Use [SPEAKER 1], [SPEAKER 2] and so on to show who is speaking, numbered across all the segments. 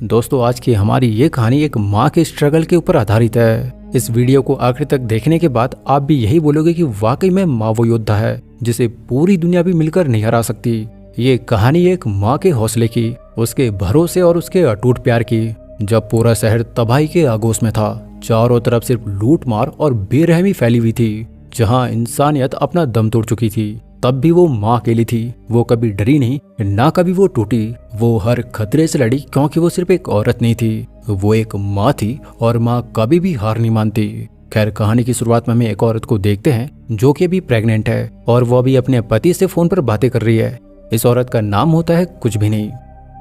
[SPEAKER 1] दोस्तों आज की हमारी ये कहानी एक माँ के स्ट्रगल के ऊपर आधारित है। इस वीडियो को आखिर तक देखने के बाद आप भी यही बोलोगे कि वाकई में माँ वो योद्धा है जिसे पूरी दुनिया भी मिलकर नहीं हरा सकती। ये कहानी एक माँ के हौसले की, उसके भरोसे और उसके अटूट प्यार की। जब पूरा शहर तबाही के आगोश में था, चारों तरफ सिर्फ लूट मार और बेरहमी फैली हुई थी, जहाँ इंसानियत अपना दम तोड़ चुकी थी, तब भी वो माँ अकेली थी। वो कभी डरी नहीं, ना कभी वो टूटी। वो हर खतरे से लड़ी क्योंकि वो सिर्फ एक औरत नहीं थी, वो एक माँ थी और माँ कभी भी हार नहीं मानती। खैर, कहानी की शुरुआत में हम एक औरत को देखते हैं जो कि अभी प्रेग्नेंट है और वो अभी अपने पति से फोन पर बातें कर रही है। इस औरत का नाम होता है कुछ भी नहीं।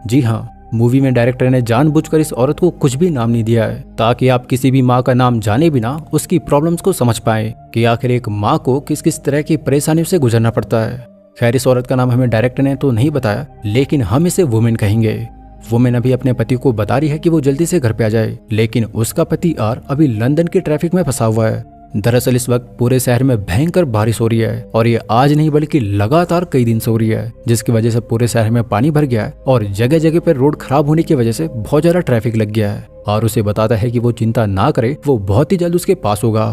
[SPEAKER 1] जी हाँ, मूवी में डायरेक्टर ने जानबूझकर इस औरत को कुछ भी नाम नहीं दिया है ताकि आप किसी भी माँ का नाम जाने बिना उसकी प्रॉब्लम्स को समझ पाए कि आखिर एक माँ को किस किस तरह की परेशानियों से गुजरना पड़ता है। खैर, इस औरत का नाम हमें डायरेक्टर ने तो नहीं बताया, लेकिन हम इसे वुमेन कहेंगे। वुमेन अभी अपने पति को बता रही है कि वो जल्दी से घर पे आ जाए, लेकिन उसका पति आर अभी लंदन के ट्रैफिक में फंसा हुआ है। दरअसल इस वक्त पूरे शहर में भयंकर बारिश हो रही है और ये आज नहीं बल्कि लगातार कई दिन से हो रही है, जिसकी वजह से पूरे शहर में पानी भर गया है और जगह जगह पर रोड खराब होने की वजह से बहुत ज्यादा ट्रैफिक लग गया है। और उसे बताता है कि वो चिंता ना करे, वो बहुत ही जल्द उसके पास होगा।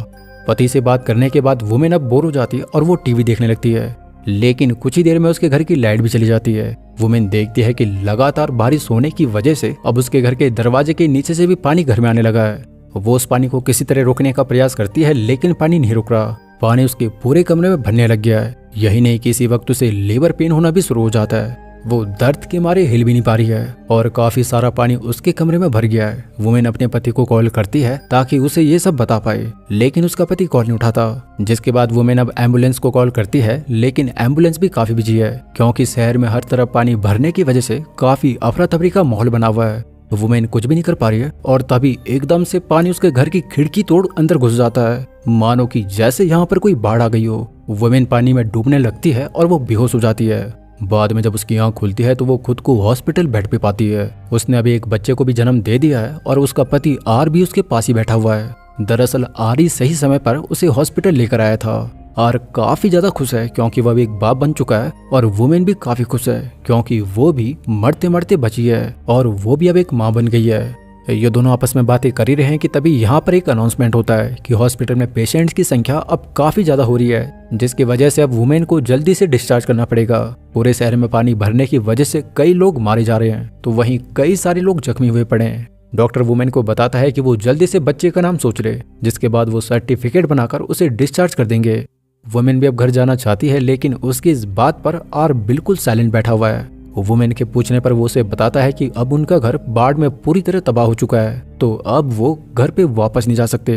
[SPEAKER 1] पति से बात करने के बाद वुमेन अब बोर हो जाती है और वो टीवी देखने लगती है, लेकिन कुछ ही देर में उसके घर की लाइट भी चली जाती है। वुमेन देखती है कि लगातार बारिश होने की वजह से अब उसके घर के दरवाजे के नीचे से भी पानी घर में आने लगा है। वो उस पानी को किसी तरह रोकने का प्रयास करती है, लेकिन पानी नहीं रुक रहा। पानी उसके पूरे कमरे में भरने लग गया है। यही नहीं कि इसी वक्त उसे लेबर पेन होना भी शुरू हो जाता है। वो दर्द के मारे हिल भी नहीं पा रही है और काफी सारा पानी उसके कमरे में भर गया है। वुमेन अपने पति को कॉल करती है ताकि उसे ये सब बता पाए, लेकिन उसका पति कॉल नहीं उठाता। जिसके बाद वुमेन अब एम्बुलेंस को कॉल करती है, लेकिन एम्बुलेंस भी काफी बिजी है क्योंकि शहर में हर तरफ पानी भरने की वजह से काफी अफरा तफरी का माहौल बना हुआ है। वुमेन कुछ भी नहीं कर पा रही है और तभी एकदम से पानी उसके घर की खिड़की तोड़ अंदर घुस जाता है, मानो कि जैसे यहाँ पर कोई बाढ़ आ गई हो। वुमेन पानी में डूबने लगती है और वो बेहोश हो जाती है। बाद में जब उसकी आंख खुलती है तो वो खुद को हॉस्पिटल बेड पे पाती है। उसने अभी एक बच्चे को भी जन्म दे दिया है और उसका पति आर भी उसके पास ही बैठा हुआ है। दरअसल आर ही सही समय पर उसे हॉस्पिटल लेकर आया था। आर काफी ज्यादा खुश है क्योंकि वह भी एक बाप बन चुका है और वुमेन भी काफी खुश है क्योंकि वो भी मरते मरते बची है और वो भी अब एक माँ बन गई है। ये दोनों आपस में बातें कर ही रहे हैं कि तभी यहाँ पर एक अनाउंसमेंट होता है कि हॉस्पिटल में पेशेंट्स की संख्या अब काफी ज्यादा हो रही है, जिसकी वजह से अब वुमेन को जल्दी से डिस्चार्ज करना पड़ेगा। पूरे शहर में पानी भरने की वजह से कई लोग मारे जा रहे हैं, तो वहीं कई सारे लोग जख्मी हुए पड़े हैं। डॉक्टर वुमेन को बताता है कि वो जल्दी से बच्चे का नाम सोच ले, जिसके बाद वो सर्टिफिकेट बनाकर उसे डिस्चार्ज कर देंगे। वुमेन भी अब घर जाना चाहती है, लेकिन उसकी इस बात पर आर बिल्कुल साइलेंट बैठा हुआ है। वुमेन के पूछने पर वो उसे बताता है कि अब उनका घर बाढ़ में पूरी तरह तबाह हो चुका है, तो अब वो घर पे वापस नहीं जा सकते।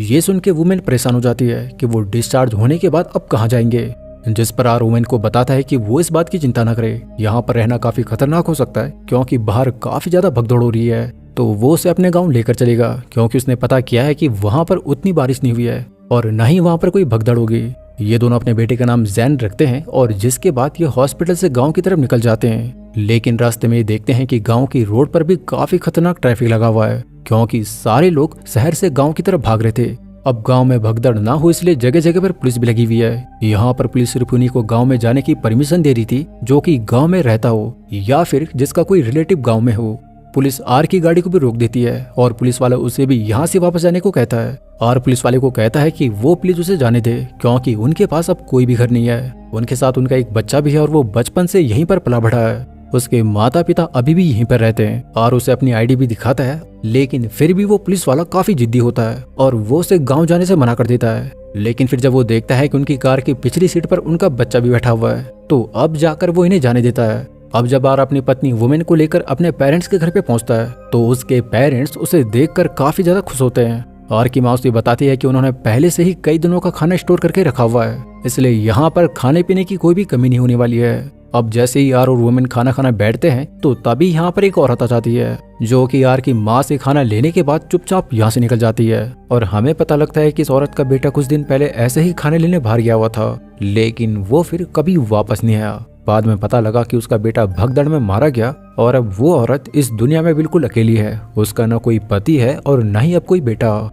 [SPEAKER 1] ये सुन के वुमेन परेशान हो जाती है कि वो डिस्चार्ज होने के बाद अब कहाँ जाएंगे, जिस पर आर वुमेन को बताता है कि वो इस बात की चिंता न करे, यहाँ पर रहना काफी खतरनाक हो सकता है क्योंकि बाहर काफी ज्यादा भगदड़ हो रही है। तो वो उसे अपने गाँव लेकर चलेगा क्योंकि उसने पता किया है कि वहाँ पर उतनी बारिश नहीं हुई है और न ही वहाँ पर कोई भगदड़ होगी। ये दोनों अपने बेटे का नाम जैन रखते हैं और जिसके बाद ये हॉस्पिटल से गांव की तरफ निकल जाते हैं, लेकिन रास्ते में देखते हैं कि गांव की रोड पर भी काफी खतरनाक ट्रैफिक लगा हुआ है क्योंकि सारे लोग शहर से गांव की तरफ भाग रहे थे। अब गांव में भगदड़ ना हो इसलिए जगह जगह पर पुलिस भी लगी हुई है। यहाँ पर पुलिस सिर्फ उन्हीं को गाँव में जाने की परमिशन दे रही थी जो कि गाँव में रहता हो या फिर जिसका कोई रिलेटिव गाँव में हो। पुलिस आर की गाड़ी को भी रोक देती है और पुलिस वाला उसे भी यहाँ से वापस जाने को कहता है। और पुलिस वाले को कहता है कि वो प्लीज उसे जाने दे क्योंकि उनके पास अब कोई भी घर नहीं है। उनके साथ उनका एक बच्चा भी है और वो बचपन से यहीं पर पला बढ़ा है। उसके माता पिता अभी भी यहीं पर रहते हैं और उसे अपनी आईडी भी दिखाता है, लेकिन फिर भी वो पुलिस वाला काफी जिद्दी होता है और वो उसे गाँव जाने से मना कर देता है। लेकिन फिर जब वो देखता है कि उनकी कार की पिछली सीट पर उनका बच्चा भी बैठा हुआ है, तो अब जाकर वो इन्हें जाने देता है। अब जब आर अपनी पत्नी वुमेन को लेकर अपने पेरेंट्स के घर पे पहुंचता है, तो उसके पेरेंट्स उसे देखकर काफी ज्यादा खुश होते हैं। आर की माँ उसे बताती है कि उन्होंने पहले से ही कई दिनों का खाना स्टोर करके रखा हुआ है, इसलिए यहाँ पर खाने पीने की कोई भी कमी नहीं होने वाली है। अब जैसे ही आर और वुमेन खाना खाना बैठते हैं, तो तभी यहाँ पर एक औरत आ जाती है जो कि आर की माँ से खाना लेने के बाद चुपचाप यहाँ से निकल जाती है। और हमें पता लगता है कि इस औरत का बेटा कुछ दिन पहले ऐसे ही खाने लेने बाहर गया हुआ था, लेकिन वो फिर कभी वापस नहीं आया। बाद में पता लगा कि उसका बेटा भगदड़ में मारा गया और अब वो औरत इस दुनिया में बिल्कुल अकेली है। उसका न कोई पति है और न ही अब कोई बेटा।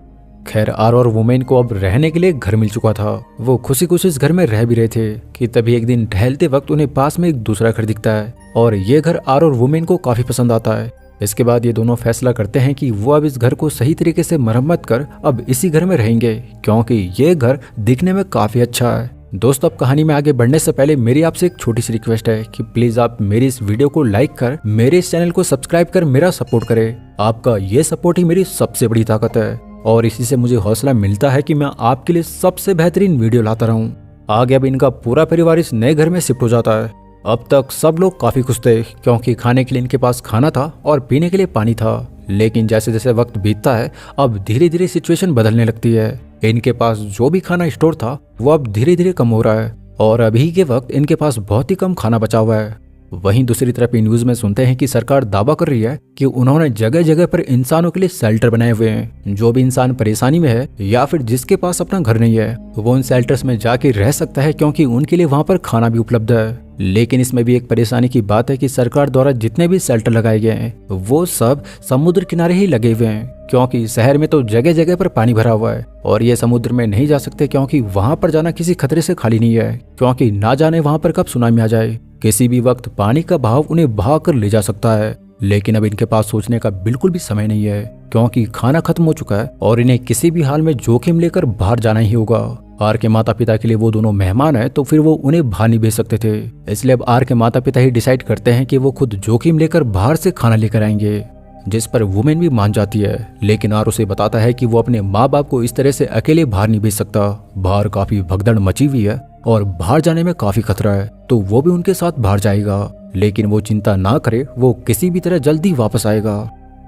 [SPEAKER 1] खैर, आर और वुमेन को अब रहने के लिए घर मिल चुका था। वो खुशी खुशी इस घर में रह भी रहे थे कि तभी एक दिन टहलते वक्त उन्हें पास में एक दूसरा घर दिखता है और ये घर आर और वुमेन को काफी पसंद आता है इसके बाद ये दोनों फैसला करते हैं कि वो अब इस घर को सही तरीके से मरम्मत कर अब इसी घर में रहेंगे, क्योंकि ये घर दिखने में काफी अच्छा है। दोस्तों, अब कहानी में आगे बढ़ने से पहले मेरी आपसे एक छोटी सी रिक्वेस्ट है कि प्लीज आप मेरी इस वीडियो को लाइक कर मेरे इस चैनल को सब्सक्राइब कर मेरा सपोर्ट करें। आपका ये सपोर्ट ही मेरी सबसे बड़ी ताकत है और इसी से मुझे हौसला मिलता है कि मैं आपके लिए सबसे बेहतरीन वीडियो लाता रहूं। आगे अब इनका पूरा परिवार इस नए घर में शिफ्ट हो जाता है। अब तक सब लोग काफी खुश थे, क्योंकि खाने के लिए इनके पास खाना था और पीने के लिए पानी था। लेकिन जैसे जैसे वक्त बीतता है अब धीरे धीरे सिचुएशन बदलने लगती है। इनके पास जो भी खाना स्टोर था वो अब धीरे धीरे कम हो रहा है और अभी के वक्त इनके पास बहुत ही कम खाना बचा हुआ है। वहीं दूसरी तरफ न्यूज में सुनते हैं कि सरकार दावा कर रही है कि उन्होंने जगह जगह पर इंसानों के लिए शेल्टर बनाए हुए हैं। जो भी इंसान परेशानी में है या फिर जिसके पास अपना घर नहीं है वो उन शेल्टर्स में जाके रह सकता है, क्योंकि उनके लिए वहां पर खाना भी उपलब्ध है। लेकिन इसमें भी एक परेशानी की बात है कि सरकार द्वारा जितने भी शेल्टर लगाए गए हैं वो सब समुद्र किनारे ही लगे हुए हैं, क्योंकि शहर में तो जगह जगह पर पानी भरा हुआ है और ये समुद्र में नहीं जा सकते, क्योंकि वहां पर जाना किसी खतरे से खाली नहीं है, क्योंकि ना जाने वहां पर कब सुनामी आ जाए। किसी भी वक्त पानी का बहाव उन्हें बहा कर ले जा सकता है। लेकिन अब इनके पास सोचने का बिल्कुल भी समय नहीं है, क्योंकि खाना खत्म हो चुका है और इन्हें किसी भी हाल में जोखिम लेकर बाहर जाना ही होगा। आर के माता पिता के लिए वो दोनों मेहमान हैं, तो फिर वो उन्हें बाहर नहीं भेज सकते थे। इसलिए अब आर के माता पिता ही डिसाइड करते हैं कि वो खुद जोखिम लेकर बाहर से खाना लेकर आएंगे, जिस पर वुमेन भी मान जाती है। लेकिन आर उसे बताता है कि वो अपने माँ बाप को इस तरह से अकेले बाहर नहीं भेज सकता। बाहर काफी भगदड़ मची हुई है और बाहर जाने में काफी खतरा है, तो वो भी उनके साथ बाहर जाएगा। लेकिन वो चिंता ना करे, वो किसी भी तरह जल्दी वापस आएगा।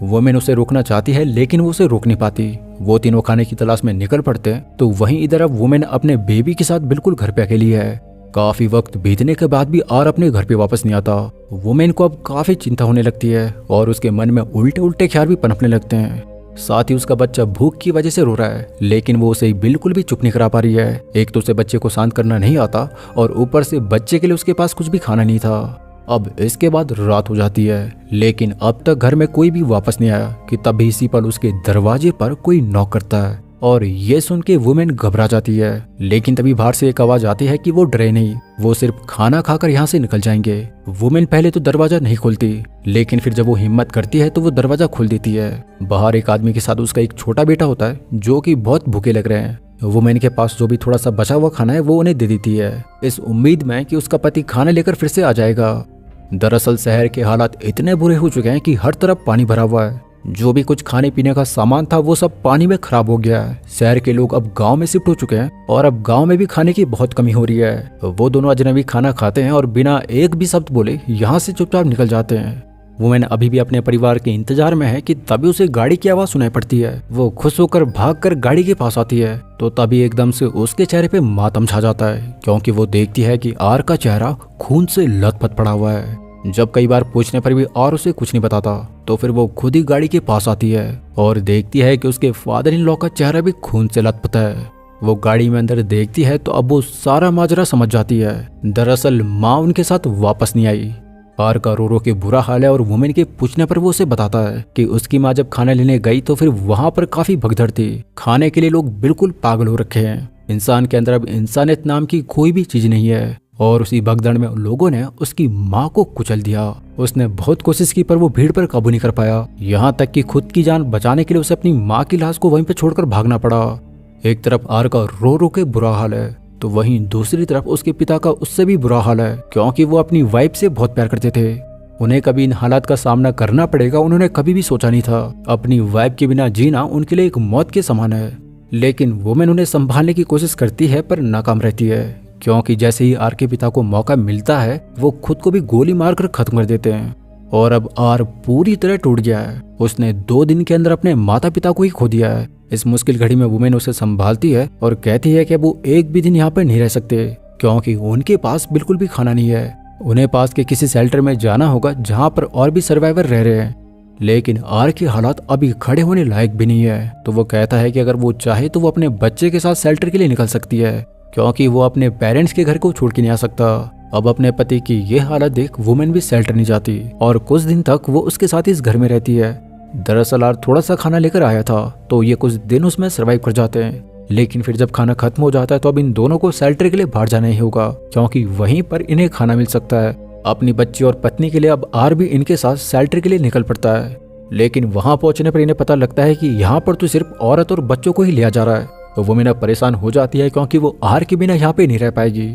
[SPEAKER 1] वुमेन उसे रोकना चाहती है, लेकिन वो उसे रोक नहीं पाती। वो तीनों खाने की तलाश में निकल पड़ते हैं, तो वहीं इधर अब वुमेन अपने बेबी के साथ बिल्कुल घर पे अकेली है। काफी वक्त बीतने के बाद भी आर अपने घर पे वापस नहीं आता। वुमेन को अब काफी चिंता होने लगती है और उसके मन में उल्टे उल्टे ख्याल भी पनपने लगते हैं। साथ ही उसका बच्चा भूख की वजह से रो रहा है, लेकिन वो उसे बिल्कुल भी चुप नहीं करा पा रही है। एक तो उसे बच्चे को शांत करना नहीं आता और ऊपर से बच्चे के लिए उसके पास कुछ भी खाना नहीं था। अब इसके बाद रात हो जाती है, लेकिन अब तक घर में कोई भी वापस नहीं आया कि तभी इसी पल उसके दरवाजे पर कोई नॉक करता है और ये सुन के वुमेन घबरा जाती है। लेकिन तभी बाहर से एक आवाज आती है कि वो डरे नहीं, वो सिर्फ खाना खाकर यहाँ से निकल जाएंगे। वुमेन पहले तो दरवाजा नहीं खोलती, लेकिन फिर जब वो हिम्मत करती है तो वो दरवाजा खोल देती है। बाहर एक आदमी के साथ उसका एक छोटा बेटा होता है, जो कि बहुत भूखे लग रहे हैं। वुमेन के पास जो भी थोड़ा सा बचा हुआ खाना है वो उन्हें दे देती है, इस उम्मीद में कि उसका पति खाना लेकर फिर से आ जाएगा। दरअसल शहर के हालात इतने बुरे हो चुके हैं कि हर तरफ पानी भरा हुआ है। जो भी कुछ खाने पीने का सामान था वो सब पानी में खराब हो गया है। शहर के लोग अब गांव में शिफ्ट हो चुके हैं और अब गांव में भी खाने की बहुत कमी हो रही है। वो दोनों अजनबी खाना खाते हैं और बिना एक भी शब्द बोले यहाँ से चुपचाप निकल जाते हैं। वुमेन अभी भी अपने परिवार के इंतजार में है कि तभी उसे गाड़ी की आवाज सुनाई पड़ती है। वो खुश होकर भागकर गाड़ी के पास आती है, तो तभी एकदम से उसके चेहरे पे मातम छा जाता है, क्योंकि वो देखती है कि आर का चेहरा खून से लथपथ पड़ा हुआ है। जब कई बार पूछने पर भी आर उसे कुछ नहीं बताता, तो फिर वो खुद ही गाड़ी के पास आती है और देखती है कि उसके फादर इन लॉ का चेहरा भी खून से लथपथ है। वो गाड़ी में अंदर देखती है तो अब वो सारा माजरा समझ जाती है। दरअसल माँ उनके साथ वापस नहीं आई। आर का रो रो के बुरा हाल है और वुमेन के पूछने पर वो उसे बताता है कि उसकी माँ जब खाना लेने गई तो फिर वहां पर काफी भगदड़ थी। खाने के लिए लोग बिल्कुल पागल हो रखे हैं। इंसान के अंदर अब इंसानियत नाम की कोई भी चीज नहीं है और उसी भगदड़ में लोगों ने उसकी माँ को कुचल दिया। उसने बहुत कोशिश की पर वो भीड़ पर काबू नहीं कर पाया, यहाँ तक कि खुद की जान बचाने के लिए उसे अपनी माँ की लाश को वहीं पे छोड़कर भागना पड़ा। एक तरफ आर का रो रो के बुरा हाल है, तो वहीं दूसरी तरफ उसके पिता का उससे भी बुरा हाल है, क्योंकि वो अपनी वाइफ से बहुत प्यार करते थे। उन्हें कभी इन हालात का सामना करना पड़ेगा उन्होंने कभी भी सोचा नहीं था। अपनी वाइफ के बिना जीना उनके लिए एक मौत के समान है। लेकिन वुमेन उन्हें संभालने की कोशिश करती है पर नाकाम रहती है, क्योंकि जैसे ही आर के पिता को मौका मिलता है वो खुद को भी गोली मारकर खत्म कर देते हैं। और अब आर पूरी तरह टूट गया है। उसने 2 दिन के अंदर अपने माता पिता को ही खो दिया है। इस मुश्किल घड़ी में वुमेन उसे संभालती है और कहती है कि अब वो एक भी दिन यहाँ पर नहीं रह सकते, क्योंकि उनके पास बिल्कुल भी खाना नहीं है। उन्हें पास के किसी शेल्टर में जाना होगा जहाँ पर और भी सर्वाइवर रह रहे हैं। लेकिन आर के हालात अभी खड़े होने लायक भी नहीं है, तो वो कहता है कि अगर वो चाहे तो वो अपने बच्चे के साथ शेल्टर के लिए निकल सकती है, क्योंकि वो अपने पेरेंट्स के घर को छोड़ के नहीं आ सकता। अब अपने पति की ये हालत देख वुमेन भी शेल्टर नहीं जाती और कुछ दिन तक वो उसके साथ इस घर में रहती है। दरअसल आर थोड़ा सा खाना लेकर आया था, तो ये कुछ दिन उसमें सर्वाइव कर जाते हैं। लेकिन फिर जब खाना खत्म हो जाता है तो अब इन दोनों को शेल्टर के लिए बाहर जाना ही होगा, क्योंकि वहीं पर इन्हें खाना मिल सकता है। अपनी बच्ची और पत्नी के लिए अब आर भी इनके साथ शेल्टर के लिए निकल पड़ता है। लेकिन वहां पहुंचने पर इन्हें पता लगता है कि यहाँ पर तो सिर्फ औरत और बच्चों को ही लिया जा रहा है। तो वुमेन अब परेशान हो जाती है क्योंकि वो आर के बिना यहाँ पे नहीं रह पाएगी।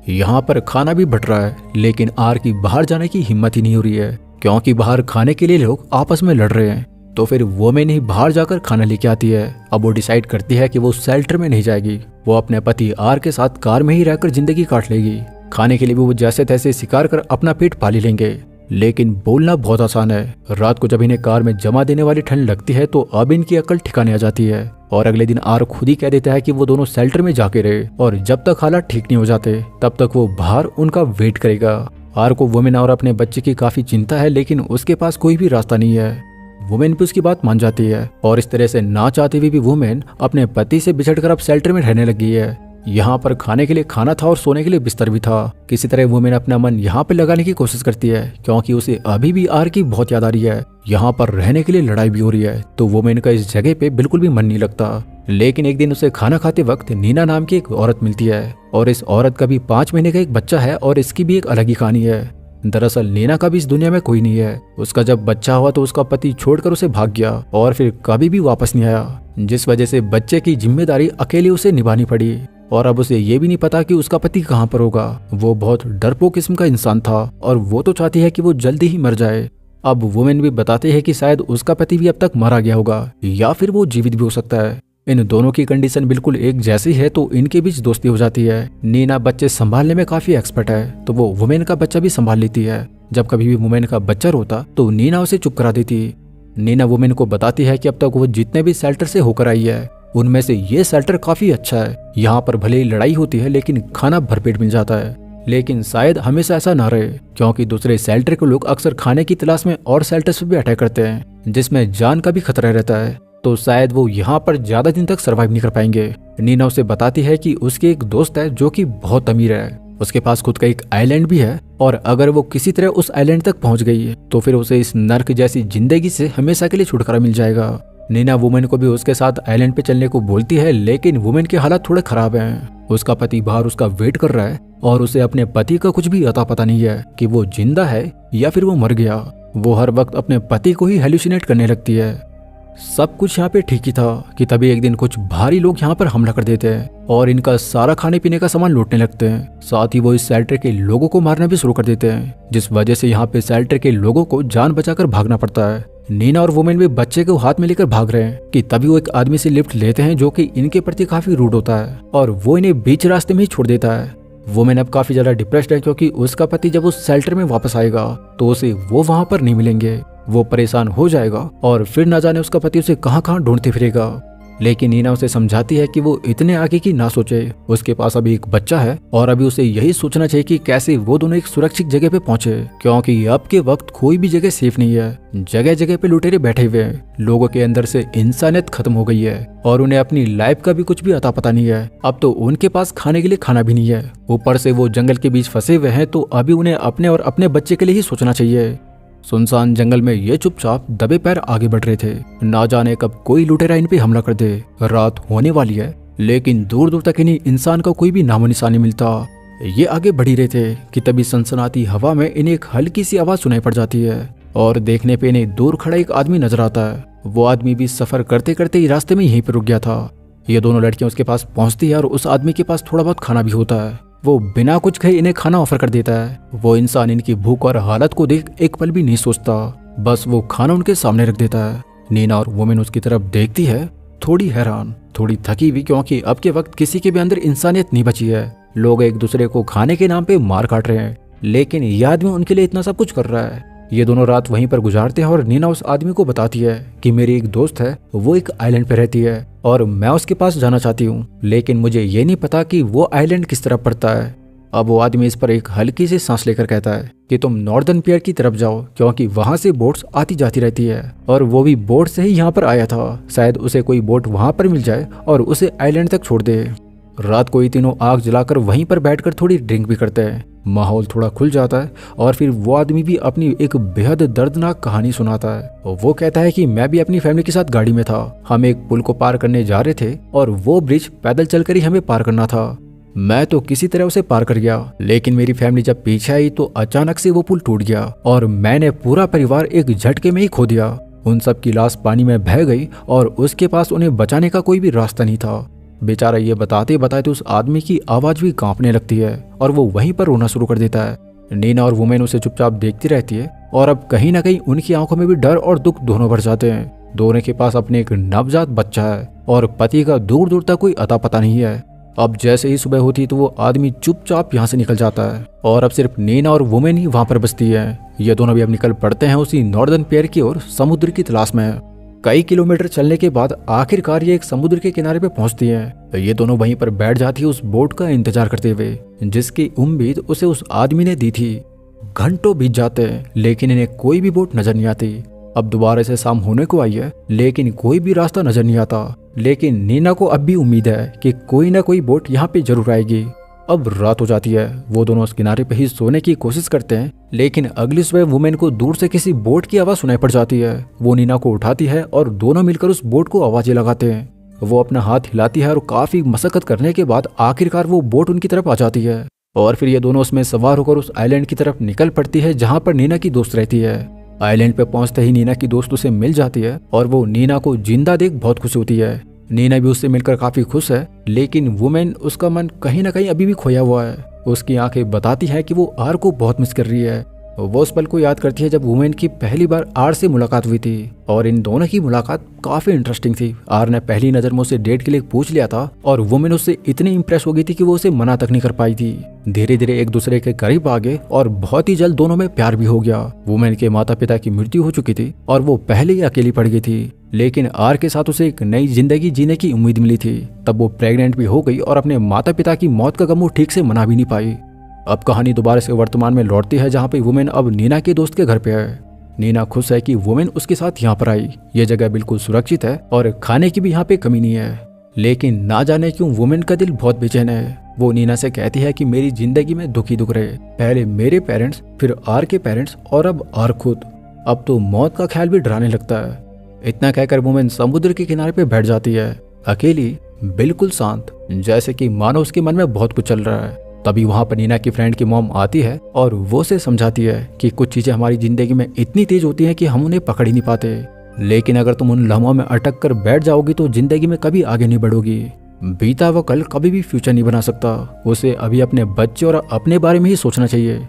[SPEAKER 1] यहाँ पर खाना भी बट रहा है, लेकिन आर की बाहर जाने की हिम्मत ही नहीं हो रही है क्योंकि बाहर खाने के लिए लोग आपस में लड़ रहे हैं। तो फिर वुमेन ही बाहर जाकर खाना लेके आती है। अब वो डिसाइड करती है कि वो शेल्टर में नहीं जाएगी, वो अपने पति आर के साथ कार में ही रहकर जिंदगी काट लेगी। खाने के लिए भी वो जैसे तैसे शिकार कर अपना पेट पाली लेंगे, लेकिन बोलना बहुत आसान है। रात को जब इन्हें कार में जमा देने वाली ठंड लगती है तो अब इनकी अकल ठिकाने आ जाती है और अगले दिन आर खुद ही कह देता है कि वो दोनों शेल्टर में जाके रहे और जब तक हालात ठीक नहीं हो जाते तब तक वो बाहर उनका वेट करेगा। आर को वुमेन और अपने बच्चे की काफी चिंता है, लेकिन उसके पास कोई भी रास्ता नहीं है। वुमेन भी उसकी बात मान जाती है और इस तरह से ना चाहते हुए भी वुमेन अपने पति से बिछड़कर अब शेल्टर में रहने लगी है। यहाँ पर खाने के लिए खाना था और सोने के लिए बिस्तर भी था। किसी तरह वुमेन अपना मन यहाँ पे लगाने की कोशिश करती है क्योंकि उसे अभी भी आर की बहुत याद आ रही है। यहाँ पर रहने के लिए लड़ाई भी हो रही है तो वुमेन का इस जगह पे बिल्कुल भी मन नहीं लगता। लेकिन एक दिन उसे खाना खाते वक्त नीना नाम की एक औरत मिलती है और इस औरत का भी 5 महीने का एक बच्चा है और इसकी भी एक अलग ही कहानी है। दरअसल नीना का भी इस दुनिया में कोई नहीं है। उसका जब बच्चा हुआ तो उसका पति छोड़कर उसे भाग गया और फिर कभी भी वापस नहीं आया, जिस वजह से बच्चे की जिम्मेदारी अकेले उसे निभानी पड़ी। और अब उसे ये भी नहीं पता कि उसका पति कहाँ पर होगा। वो बहुत डरपोक किस्म का इंसान था और वो तो चाहती है कि वो जल्दी ही मर जाए। अब वुमेन भी बताते हैं कि शायद उसका पति भी अब तक मारा गया होगा या फिर वो जीवित भी हो सकता है। इन दोनों की कंडीशन बिल्कुल एक जैसी है तो इनके बीच दोस्ती हो जाती है। नीना बच्चे संभालने में काफी एक्सपर्ट है तो वो वुमेन का बच्चा भी संभाल लेती है। जब कभी भी वुमेन का बच्चा रोता तो नीना उसे चुप करा देती। नीना वुमेन को बताती है कि अब तक वो जितने भी शेल्टर से होकर आई है उनमें से ये शेल्टर काफी अच्छा है। यहाँ पर भले ही लड़ाई होती है लेकिन खाना भरपेट मिल जाता है। लेकिन शायद हमेशा ऐसा ना रहे क्योंकि दूसरे शेल्टर के लोग अक्सर खाने की तलाश में और शेल्टर्स पर भी अटैक करते हैं जिसमें जान का भी खतरा रहता है। तो शायद वो यहाँ पर ज्यादा दिन तक सरवाइव नहीं कर पाएंगे। नीना उसे बताती है कि उसके एक दोस्त है जो कि बहुत अमीर है, उसके पास खुद का एक आइलैंड भी है और अगर वो किसी तरह उस आइलैंड तक पहुंच गई है तो फिर उसे इस नर्क जैसी जिंदगी से हमेशा के लिए छुटकारा मिल जाएगा। नीना वुमेन को भी उसके साथ आइलैंड पे चलने को बोलती है, लेकिन वुमेन के हालात थोड़े खराब हैं। उसका पति बाहर उसका वेट कर रहा है और उसे अपने पति का कुछ भी अता पता नहीं है कि वो जिंदा है या फिर वो मर गया। वो हर वक्त अपने पति को ही हेलुसिनेट करने लगती है। सब कुछ यहाँ पे ठीक ही था कि तभी एक दिन कुछ भारी लोग यहाँ पर हमला कर देते हैं और इनका सारा खाने पीने का सामान लूटने लगते हैं। साथ ही वो इस शेल्टर के लोगों को मारना भी शुरू कर देते हैं, जिस वजह से यहाँ पे शेल्टर के लोगों को जान बचाकर भागना पड़ता है। नीना और वुमेन भी बच्चे को हाथ में लेकर भाग रहे हैं कि तभी वो एक आदमी से लिफ्ट लेते हैं जो कि इनके प्रति काफी रूड होता है और वो इन्हें बीच रास्ते में ही छोड़ देता है। वुमेन अब काफी ज्यादा डिप्रेस्ड है क्योंकि उसका पति जब उस शेल्टर में वापस आएगा तो उसे वो वहां पर नहीं मिलेंगे। वो परेशान हो जाएगा और फिर ना जाने उसका पति उसे कहां कहां ढूंढते फिरेगा। लेकिन नीना उसे समझाती है कि वो इतने आगे की ना सोचे, उसके पास अभी एक बच्चा है और अभी उसे यही सोचना चाहिए कि कैसे वो दोनों एक सुरक्षित जगह पे पहुंचे, क्योंकि अब के वक्त कोई भी जगह सेफ नहीं है। जगह जगह पे लुटेरे बैठे हुए हैं, लोगों के अंदर से इंसानियत खत्म हो गई है और उन्हें अपनी लाइफ का भी कुछ भी अता पता नहीं है। अब तो उनके पास खाने के लिए खाना भी नहीं है, ऊपर से वो जंगल के बीच फंसे हुए हैं, तो अभी उन्हें अपने और अपने बच्चे के लिए ही सोचना चाहिए। सुनसान जंगल में ये चुपचाप दबे पैर आगे बढ़ रहे थे, ना जाने कब कोई लुटेरा इन पे हमला कर दे। रात होने वाली है लेकिन दूर दूर तक इन्हें इंसान का कोई भी नामो निशान नहीं मिलता। ये आगे बढ़ ही रहे थे कि तभी सनसनाती हवा में इन्हें एक हल्की सी आवाज सुनाई पड़ जाती है और देखने पे इन्हें दूर खड़ा एक आदमी नजर आता है। वो आदमी भी सफर करते करते ही रास्ते में यहीं पर रुक गया था। ये दोनों लड़कियां उसके पास पहुंचती है और उस आदमी के पास थोड़ा बहुत खाना भी होता है। वो बिना कुछ कहे इन्हें खाना ऑफर कर देता है। वो इंसान इनकी भूख और हालत को देख एक पल भी नहीं सोचता, बस वो खाना उनके सामने रख देता है। नीना और वुमेन उसकी तरफ देखती है, थोड़ी हैरान, थोड़ी थकी हुई, क्योंकि अब के वक्त किसी के भी अंदर इंसानियत नहीं बची है। लोग एक दूसरे को खाने के नाम पे मार काट रहे हैं, लेकिन ये आदमी उनके लिए इतना सब कुछ कर रहा है। ये दोनों रात वहीं पर गुजारते हैं और नीना उस आदमी को बताती है कि मेरी एक दोस्त है, वो एक आइलैंड पे रहती है और मैं उसके पास जाना चाहती हूँ, लेकिन मुझे ये नहीं पता कि वो आइलैंड किस तरफ पड़ता है। अब वो आदमी इस पर एक हल्की सी सांस लेकर कहता है कि तुम नॉर्दर्न पियर की तरफ जाओ, क्योंकि वहां से बोट्स आती जाती रहती है और वो भी बोट से ही यहाँ पर आया था। शायद उसे कोई बोट वहां पर मिल जाए और उसे आइलैंड तक छोड़ दे। रात को ये तीनों आग जलाकर वहीं पर बैठकर थोड़ी ड्रिंक भी करते हैं। माहौल थोड़ा खुल जाता है और फिर वो आदमी भी अपनी एक बेहद दर्दनाक कहानी सुनाता है। वो कहता है कि मैं भी अपनी फैमिली के साथ गाड़ी में था, हम एक पुल को पार करने जा रहे थे और वो ब्रिज पैदल चलकर ही हमें पार करना था। मैं तो किसी तरह उसे पार कर गया, लेकिन मेरी फैमिली जब पीछे आई तो अचानक से वो पुल टूट गया और मैंने पूरा परिवार एक झटके में ही खो दिया। उन सब की लाश पानी में बह गई और उसके पास उन्हें बचाने का कोई भी रास्ता नहीं था। बेचारा ये बताते बताते उस आदमी की आवाज भी कांपने लगती है और वो वहीं पर रोना शुरू कर देता है। नीना और वुमेन उसे चुपचाप देखती रहती है और अब कहीं ना कहीं उनकी आंखों में भी डर और दुख दोनों भर जाते हैं। दोनों के पास अपने एक नवजात बच्चा है और पति का दूर दूर तक कोई अता पता नहीं है। अब जैसे ही सुबह होती तो वो आदमी चुपचाप यहाँ से निकल जाता है और अब सिर्फ नीना और वुमेन ही वहां पर बचती है। ये दोनों भी अब निकल पड़ते हैं उसी नॉर्दर्न पियर की ओर समुद्र की तलाश में। कई किलोमीटर चलने के बाद आखिरकार ये एक समुद्र के किनारे पे पहुंचती है। ये दोनों वहीं पर बैठ जाती है उस बोट का इंतजार करते हुए जिसकी उम्मीद उसे उस आदमी ने दी थी। घंटों बीत जाते हैं लेकिन इन्हें कोई भी बोट नजर नहीं आती। अब दोबारा से शाम होने को आई है लेकिन कोई भी रास्ता नजर नहीं आता। लेकिन नीना को अब भी उम्मीद है कि कोई ना कोई बोट यहाँ पे जरूर आएगी। अब रात हो जाती है। वो दोनों उस किनारे पे ही सोने की कोशिश करते हैं लेकिन अगली सुबह वुमेन को दूर से किसी बोट की आवाज सुनाई पड़ जाती है। वो नीना को उठाती है और दोनों मिलकर उस बोट को आवाजें लगाते हैं। वो अपना हाथ हिलाती है और काफी मशक्कत करने के बाद आखिरकार वो बोट उनकी तरफ आ जाती है और फिर ये दोनों उसमें सवार होकर उस आइलैंड की तरफ निकल पड़ती है जहाँ पर नीना की दोस्त रहती है। आइलैंड पे पहुंचते ही नीना की दोस्त उसे मिल जाती है और वो नीना को जिंदा देख बहुत खुश होती है। नीना भी उससे मिलकर काफी खुश है लेकिन वुमेन उसका मन कहीं ना कहीं अभी भी खोया हुआ है। उसकी आंखें बताती है कि वो आर को बहुत मिस कर रही है। वो उस पल को याद करती है जब वुमेन की पहली बार आर से मुलाकात हुई थी और इन दोनों की मुलाकात काफी इंटरेस्टिंग थी। आर ने पहली नजर में उसे डेट के लिए पूछ लिया था और वुमेन उससे इतनी इंप्रेस हो गई थी कि वो उसे मना तक नहीं कर पाई थी। धीरे धीरे एक दूसरे के करीब आ गए और बहुत ही जल्द दोनों में प्यार भी हो गया। वुमेन के माता पिता की मृत्यु हो चुकी थी और वो पहले ही अकेली पड़ गई थी लेकिन आर के साथ उसे एक नई जिंदगी जीने की उम्मीद मिली थी। तब वो प्रेग्नेंट भी हो गई और अपने माता पिता की मौत का गम वो ठीक से मना भी नहीं पाई। अब कहानी दोबारा से वर्तमान में लौटती है जहाँ पे वुमेन अब नीना के दोस्त के घर पे है। नीना खुश है कि वुमेन उसके साथ यहाँ पर आई। ये जगह बिल्कुल सुरक्षित है और खाने की भी यहाँ पे कमी नहीं है। लेकिन ना जाने क्यों वुमेन का दिल बहुत बेचैन है। वो नीना से कहती है कि मेरी जिंदगी में दुख ही दुख रहे, पहले मेरे पेरेंट्स, फिर आर के पेरेंट्स और अब आर खुद। अब तो मौत का ख्याल भी डराने लगता है। इतना कहकर वुमेन समुद्र के किनारे पे बैठ जाती है, अकेली, बिल्कुल शांत, जैसे कि मानो उसके मन में बहुत कुछ चल रहा है। तभी वहां पर नीना की फ्रेंड की मॉम आती है और वो उसे समझाती है कि कुछ चीजें हमारी जिंदगी में इतनी तेज होती हैं कि हम उन्हें पकड़ ही नहीं पाते, लेकिन अगर तुम उन लम्हों में अटक कर बैठ जाओगी तो जिंदगी में कभी आगे नहीं बढ़ोगी। बीता हुआ कल कभी भी फ्यूचर नहीं बना सकता। उसे अभी अपने बच्चे और अपने बारे में ही सोचना चाहिए।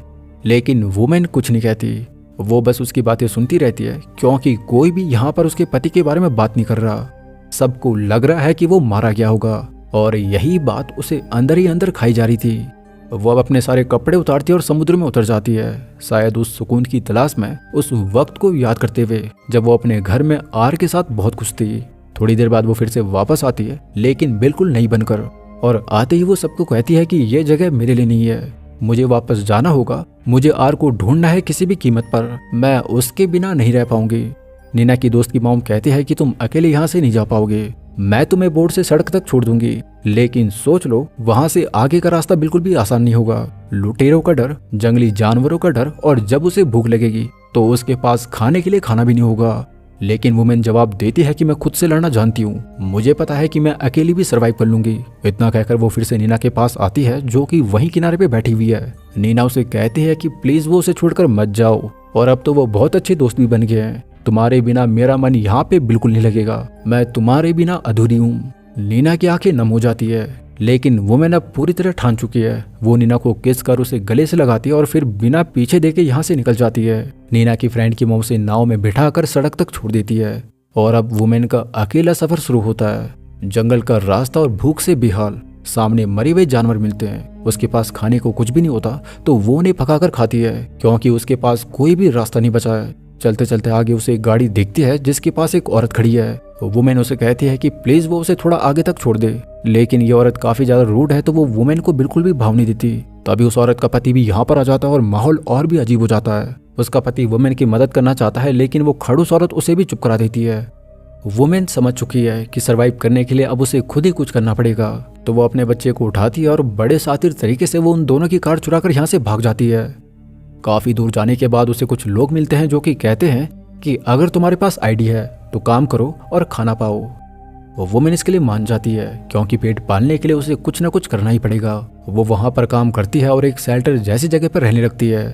[SPEAKER 1] लेकिन वुमेन कुछ नहीं कहती। वो बस उसकी बातें सुनती रहती है क्योंकि कोई भी यहाँ पर उसके पति के बारे में बात नहीं कर रहा। सबको लग रहा है कि वो मारा गया होगा और यही बात उसे अंदर ही अंदर खाई जा रही थी। वो अब अपने सारे कपड़े उतारती है और समुद्र में उतर जाती है, शायद उस सुकून की तलाश में, उस वक्त को याद करते हुए जब वो अपने घर में आर के साथ बहुत खुश थी। थोड़ी देर बाद वो फिर से वापस आती है लेकिन बिल्कुल नई बनकर, और आते ही वो सबको कहती है कि ये जगह मेरे लिए नहीं है, मुझे वापस जाना होगा, मुझे आर को ढूंढना है किसी भी कीमत पर, मैं उसके बिना नहीं रह पाऊंगी। नीना की दोस्त की मॉम कहती है कि तुम अकेले यहाँ से नहीं जा पाओगे, मैं तुम्हें बोट से सड़क तक छोड़ दूंगी, लेकिन सोच लो वहां से आगे का रास्ता बिल्कुल भी आसान नहीं होगा। लुटेरों का डर, जंगली जानवरों का डर, और जब उसे भूख लगेगी तो उसके पास खाने के लिए खाना भी नहीं होगा। लेकिन वुमेन जवाब देती है कि मैं खुद से लड़ना जानती हूँ, मुझे पता है कि मैं अकेली भी सर्वाइव कर लूंगी। इतना कहकर वो फिर से नीना के पास आती है जो कि वहीं किनारे पे बैठी हुई है। नीना उसे कहती है कि प्लीज वो उसे छोड़कर मत जाओ, और अब तो वो बहुत अच्छे दोस्त भी बन गए हैं। तुम्हारे बिना मेरा मन यहाँ पे बिल्कुल नहीं लगेगा, मैं तुम्हारे बिना अधूरी हूँ। नीना की आंखें नम हो जाती है, लेकिन वुमेन अब पूरी तरह ठान चुकी है। वो नीना को किस कर उसे गले से लगाती है और फिर बिना पीछे देखे यहाँ से निकल जाती है। नीना की फ्रेंड की मॉम से नाव में बिठाकर सड़क तक छोड़ देती है और अब वुमेन का अकेला सफर शुरू होता है। जंगल का रास्ता और भूख से बेहाल, सामने मरे हुए जानवर मिलते हैं। उसके पास खाने को कुछ भी नहीं होता तो वो उन्हें पकाकर खाती है क्योंकि उसके पास कोई भी रास्ता नहीं बचा है। चलते चलते आगे उसे एक गाड़ी दिखती है जिसके पास एक औरत खड़ी है। वुमेन उसे कहती है कि प्लीज वो उसे थोड़ा आगे तक छोड़ दे, लेकिन ये औरत काफी ज्यादा रूड है तो वो वुमेन को बिल्कुल भी भाव नहीं देती। तभी उस औरत का पति भी यहाँ पर आ जाता है और माहौल और भी अजीब हो जाता है। उसका पति वुमेन की मदद करना चाहता है लेकिन वो खड़ूस औरत उसे भी चुप करा देती है। वुमेन समझ चुकी है कि सरवाइव करने के लिए अब उसे खुद ही कुछ करना पड़ेगा, तो वो अपने बच्चे को उठाती है और बड़े शातिर तरीके से वो उन दोनों की कार चुराकर यहाँ से भाग जाती है। काफी दूर जाने के बाद उसे कुछ लोग मिलते हैं जो कि कहते हैं कि अगर तुम्हारे पास आईडी है तो काम करो और खाना पाओ। वुमेन इसके लिए मान जाती है क्योंकि पेट पालने के लिए उसे कुछ न कुछ करना ही पड़ेगा। वो वहां पर काम करती है और एक शेल्टर जैसी जगह पर रहने लगती है।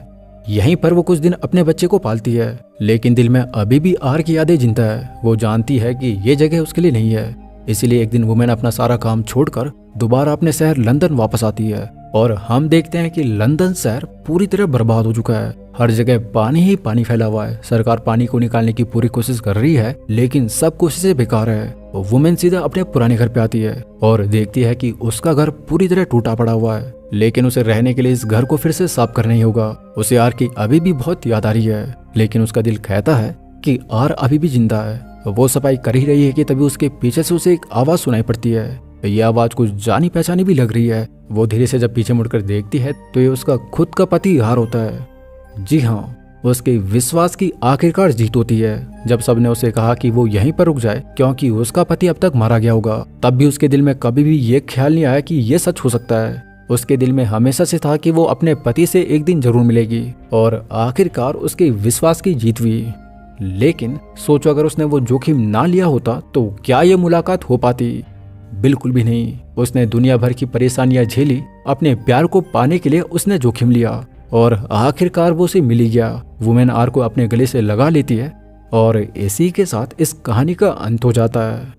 [SPEAKER 1] यहीं पर वो कुछ दिन अपने बच्चे को पालती है, लेकिन दिल में अभी भी आर की यादें जिंदा है। वो जानती है कि ये जगह उसके लिए नहीं है। इसीलिए एक दिन वुमेन अपना सारा काम छोड़कर दोबारा अपने शहर लंदन वापस आती है और हम देखते हैं कि लंदन शहर पूरी तरह बर्बाद हो चुका है। हर जगह पानी ही पानी फैला हुआ है। सरकार पानी को निकालने की पूरी कोशिश कर रही है, लेकिन सब कोशिशें बेकार है। वुमेन सीधा अपने पुराने घर पे आती है और देखती है कि उसका घर पूरी तरह टूटा पड़ा हुआ है, लेकिन उसे रहने के लिए इस घर को फिर से साफ करना ही होगा। उसे आर की अभी भी बहुत याद आ रही है, लेकिन उसका दिल कहता है कि आर अभी भी जिंदा है। वो सफाई कर ही रही है कि तभी उसके पीछे से उसे एक आवाज सुनाई पड़ती है। ये आवाज कुछ जानी पहचानी भी लग रही है। वो धीरे से जब पीछे मुड़कर देखती है तो ये उसका खुद का पति आर होता है। जी हाँ, उसके विश्वास की आखिरकार जीत होती है। जब सबने उसे कहा कि वो यहीं पर रुक जाए क्योंकि उसका पति अब तक मारा गया होगा, तब भी उसके दिल में कभी भी ये ख्याल नहीं आया कि ये सच हो सकता है। उसके दिल में हमेशा से था कि वो अपने पति से एक दिन जरूर मिलेगी और आखिरकार उसके विश्वास की जीत हुई। लेकिन सोचो, अगर उसने वो जोखिम ना लिया होता तो क्या ये मुलाकात हो पाती? बिल्कुल भी नहीं। उसने दुनिया भर की परेशानियां झेली, अपने प्यार को पाने के लिए उसने जोखिम लिया और आखिरकार वो उसे मिल ही गया। वुमेन आर को अपने गले से लगा लेती है और इसी के साथ इस कहानी का अंत हो जाता है।